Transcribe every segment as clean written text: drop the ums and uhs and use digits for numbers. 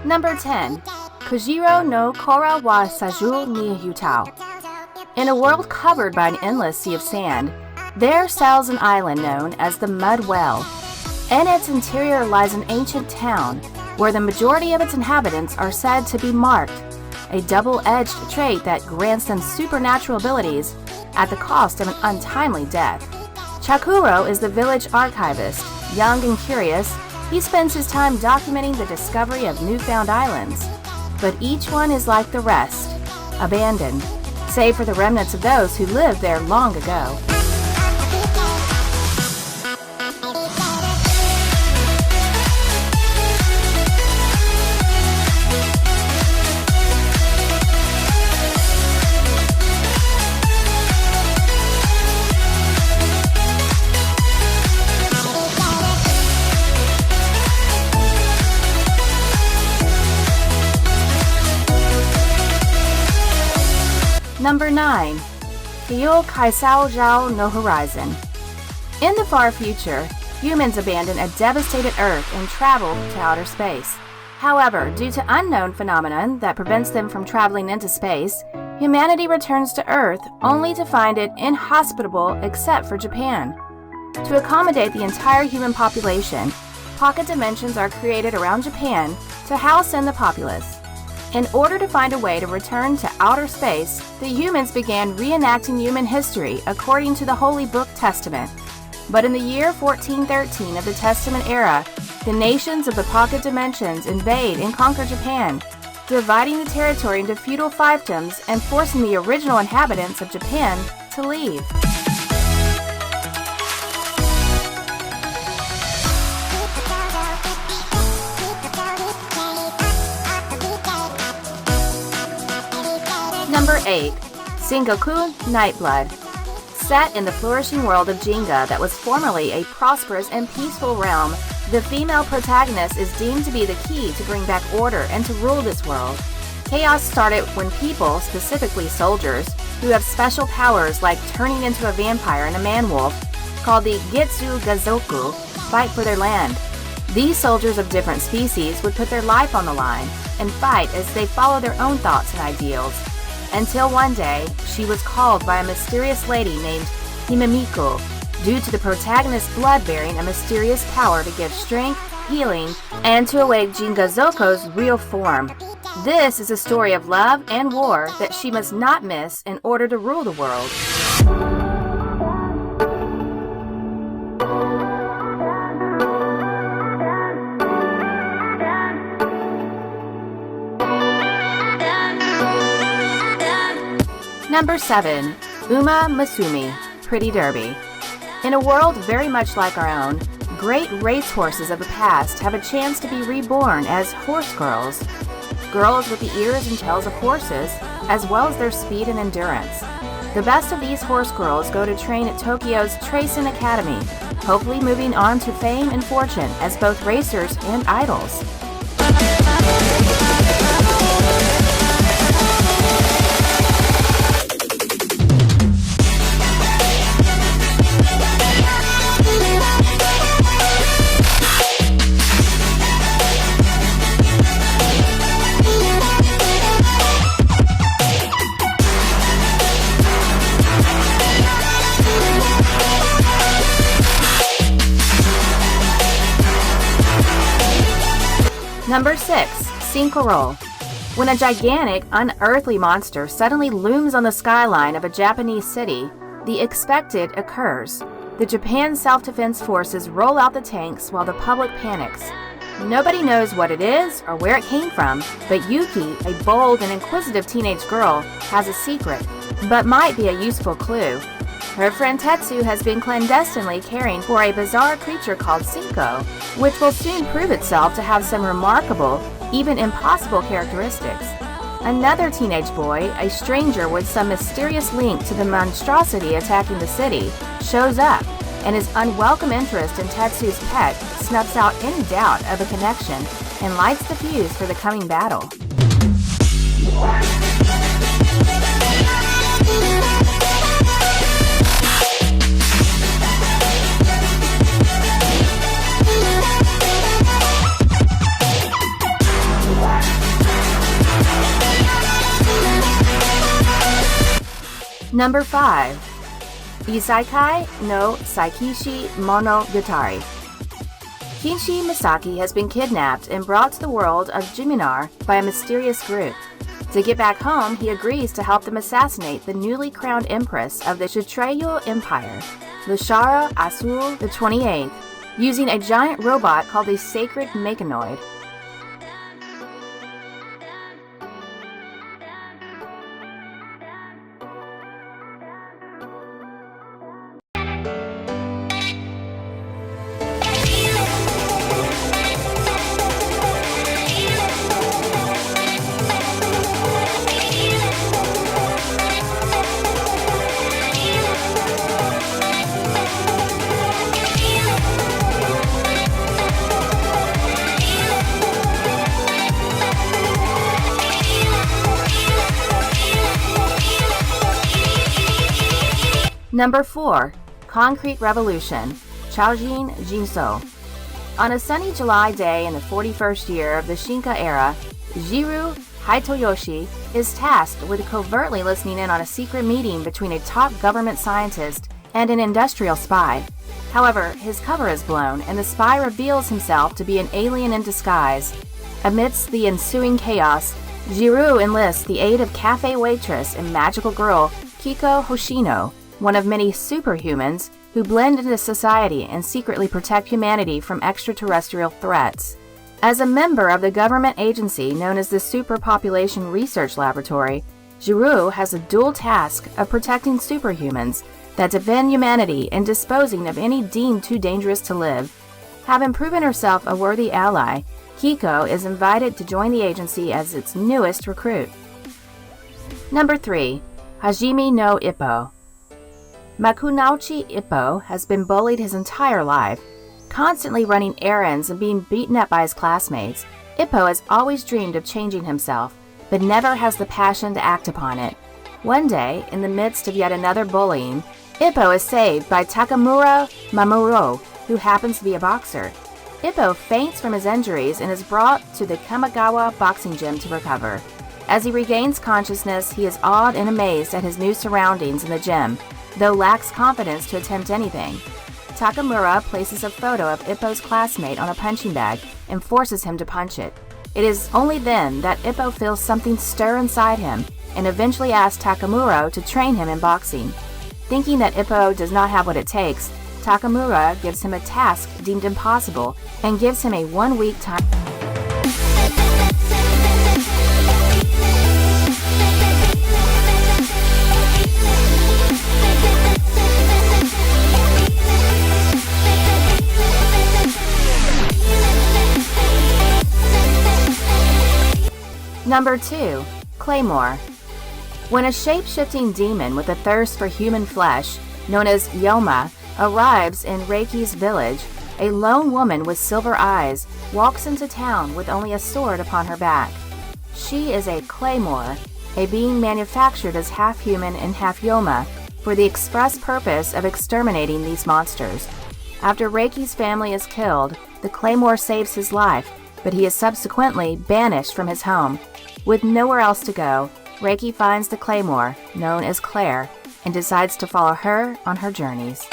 Number 10. Kujira no Kora wa Sajou ni Utau. In a world covered by an endless sea of sand, there sails an island known as the Mud Well. In its interior lies an ancient town, where the majority of its inhabitants are said to be marked, a double-edged trait that grants them supernatural abilities at the cost of an untimely death. Chakuro is the village archivist. Young and curious, he spends his time documenting the discovery of newfound islands. But each one is like the rest, abandoned, save for the remnants of those who lived there long ago. Number 9. Kyoukaisenjo no Horizon. In the far future, humans abandon a devastated Earth and travel to outer space. However, due to unknown phenomenon that prevents them from traveling into space, humanity returns to Earth only to find it inhospitable except for Japan. To accommodate the entire human population, pocket dimensions are created around Japan to house in the populace. In order to find a way to return to outer space, the humans began reenacting human history according to the Holy Book Testament. But in the year 1413 of the Testament era, the nations of the pocket dimensions invade and conquer Japan, dividing the territory into feudal fiefdoms and forcing the original inhabitants of Japan to leave. Number 8. Sengoku Nightblood. Set in the flourishing world of Jinga that was formerly a prosperous and peaceful realm, the female protagonist is deemed to be the key to bring back order and to rule this world. Chaos started when people, specifically soldiers, who have special powers like turning into a vampire and a man-wolf, called the Getsu Gazoku, fight for their land. These soldiers of different species would put their life on the line and fight as they follow their own thoughts and ideals. Until one day, she was called by a mysterious lady named Himemiko, due to the protagonist's blood bearing a mysterious power to give strength, healing, and to awake Jingazoko's real form. This is a story of love and war that she must not miss in order to rule the world. Number 7. Uma Musume, Pretty Derby. In a world very much like our own, great racehorses of the past have a chance to be reborn as horse girls. Girls with the ears and tails of horses, as well as their speed and endurance. The best of these horse girls go to train at Tokyo's Tracing Academy, hopefully moving on to fame and fortune as both racers and idols. Number 6. Sinkoro. When a gigantic, unearthly monster suddenly looms on the skyline of a Japanese city, the expected occurs. The Japan Self-Defense Forces roll out the tanks while the public panics. Nobody knows what it is or where it came from, but Yuki, a bold and inquisitive teenage girl, has a secret, but might be a useful clue. Her friend Tetsu has been clandestinely caring for a bizarre creature called Sinko, which will soon prove itself to have some remarkable, even impossible characteristics. Another teenage boy, a stranger with some mysterious link to the monstrosity attacking the city, shows up, and his unwelcome interest in Tetsu's pet snuffs out any doubt of a connection and lights the fuse for the coming battle. Number 5. Isekai no Saikishi Monogatari. Kinshi Misaki has been kidnapped and brought to the world of Jiminar by a mysterious group. To get back home, he agrees to help them assassinate the newly crowned empress of the Shutreyu Empire, Lushara Asul the 28th, using a giant robot called a sacred mechanoid. Number 4. Concrete Revolution, Choujin Gensou. On a sunny July day in the 41st year of the Shinka era, Jiro Hitoyoshi is tasked with covertly listening in on a secret meeting between a top government scientist and an industrial spy. However, his cover is blown and the spy reveals himself to be an alien in disguise. Amidst the ensuing chaos, Jiro enlists the aid of cafe waitress and magical girl Kiko Hoshino, one of many superhumans who blend into society and secretly protect humanity from extraterrestrial threats. As a member of the government agency known as the Superpopulation Research Laboratory, Jiro has a dual task of protecting superhumans that defend humanity and disposing of any deemed too dangerous to live. Having proven herself a worthy ally, Kiko is invited to join the agency as its newest recruit. Number 3. Hajime no Ippo. Makunouchi Ippo has been bullied his entire life. Constantly running errands and being beaten up by his classmates, Ippo has always dreamed of changing himself, but never has the passion to act upon it. One day, in the midst of yet another bullying, Ippo is saved by Takamura Mamuro, who happens to be a boxer. Ippo faints from his injuries and is brought to the Kamigawa boxing gym to recover. As he regains consciousness, he is awed and amazed at his new surroundings in the gym, though lacks confidence to attempt anything. Takamura places a photo of Ippo's classmate on a punching bag and forces him to punch it. It is only then that Ippo feels something stir inside him and eventually asks Takamura to train him in boxing. Thinking that Ippo does not have what it takes, Takamura gives him a task deemed impossible and gives him a 1-week time. Number 2. Claymore. When a shape-shifting demon with a thirst for human flesh, known as Yoma, arrives in Reiki's village, a lone woman with silver eyes walks into town with only a sword upon her back. She is a claymore, a being manufactured as half human and half Yoma, for the express purpose of exterminating these monsters. After Reiki's family is killed, the claymore saves his life, but he is subsequently banished from his home. With nowhere else to go, Reiki finds the claymore, known as Claire, and decides to follow her on her journeys.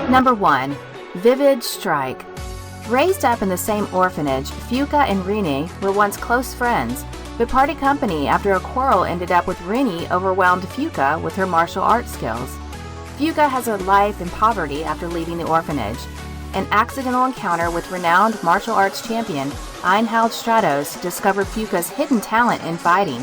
Number 1. Vivid Strike. Raised up in the same orphanage, Fuka and Rini were once close friends, but parted company after a quarrel ended up with Rini overwhelmed Fuka with her martial arts skills. Fuka has a life in poverty after leaving the orphanage. An accidental encounter with renowned martial arts champion Einhard Stratos discovered Fuka's hidden talent in fighting.